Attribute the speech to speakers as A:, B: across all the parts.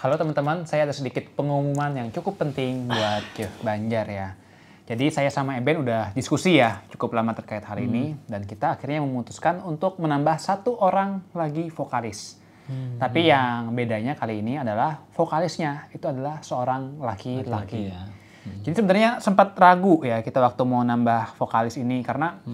A: Halo teman-teman, saya ada sedikit pengumuman yang cukup penting buat Jeff Banjar ya. Jadi saya sama Eben udah diskusi ya cukup lama terkait hal ini dan kita akhirnya memutuskan untuk menambah satu orang lagi vokalis. Tapi yang bedanya kali ini adalah vokalisnya itu adalah seorang laki-laki. Ya. Jadi sebenarnya sempat ragu ya kita waktu mau nambah vokalis ini karena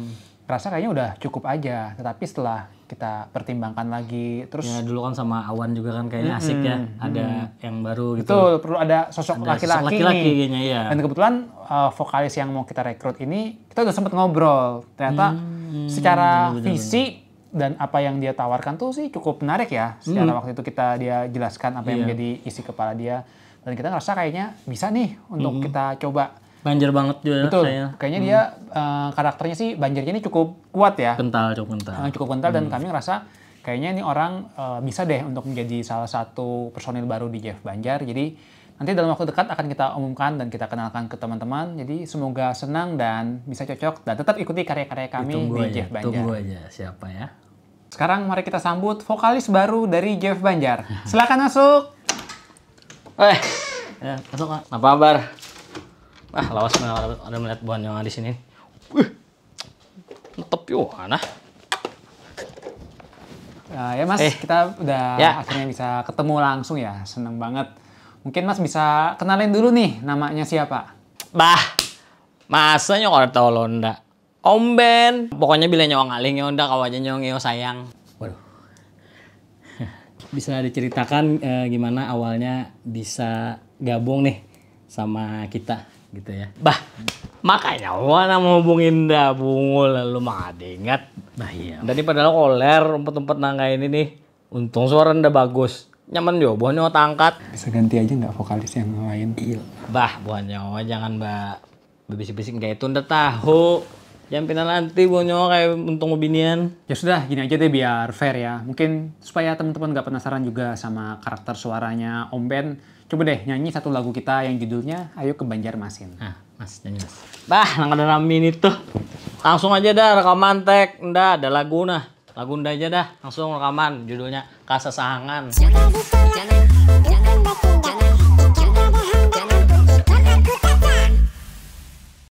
A: rasa kayaknya udah cukup aja. Tetapi setelah kita pertimbangkan lagi, terus
B: ya dulu kan sama Awan juga kan kayaknya asik ya, ada yang baru gitu.
A: Betul, perlu ada sosok laki-laki nih.
B: Ya.
A: Dan kebetulan vokalis yang mau kita rekrut ini kita udah sempat ngobrol. Ternyata secara visi dan apa yang dia tawarkan tuh sih cukup menarik ya. Secara waktu itu dia jelaskan apa yang menjadi isi kepala dia. Dan kita ngerasa kayaknya bisa nih untuk kita coba.
B: Banjar banget juga.
A: Betul. Kayaknya dia karakternya sih Banjarnya ini cukup kuat ya.
B: Cukup kental.
A: Dan kami ngerasa kayaknya ini orang bisa deh untuk menjadi salah satu personil baru di Jeff Banjar. Jadi nanti dalam waktu dekat akan kita umumkan dan kita kenalkan ke teman-teman. Jadi semoga senang dan bisa cocok dan tetap ikuti karya-karya kami di Jeff Banjar.
B: Tunggu aja siapa ya.
A: Sekarang mari kita sambut vokalis baru dari Jeff Banjar. Silakan masuk.
B: Ya, masuk Kak. Apa kabar? Lawas ada melihat buah nyong di sini. Tetep yo, nah.
A: Ya Mas, kita udah akhirnya bisa ketemu langsung ya. Seneng banget. Mungkin Mas bisa kenalin dulu nih namanya siapa?
B: Masa nyong orang tau londa. Om Ben. Pokoknya bila nyong aling nyonda kawajan nyong yo sayang. Waduh. Bisa diceritakan gimana awalnya bisa gabung nih sama kita gitu ya. Makanya mana mau hubungin dah bungul lalu ingat. Iya. Dari padahal koler tempat nangga ini nih. Untung suara nda bagus. Nyaman yo buahnya tangkat.
A: Bisa ganti aja nggak vokalis yang lain?
B: Iya. Buahnya jangan bisik-bisik kayak itu nda tahu. Yang pindah nanti buahnya kayak untung binian.
A: Ya sudah, gini aja deh biar fair ya. Mungkin supaya teman-teman nggak penasaran juga sama karakter suaranya Om Ben. Coba deh nyanyi satu lagu kita yang judulnya Ayo ke Banjarmasin.
B: Mas nyanyi mas. Nang ada ramin itu. Langsung aja dah rekaman tek. Nda ada lagu nah. Lagu nda aja dah. Langsung rekaman judulnya Kasasangan.
C: Jangan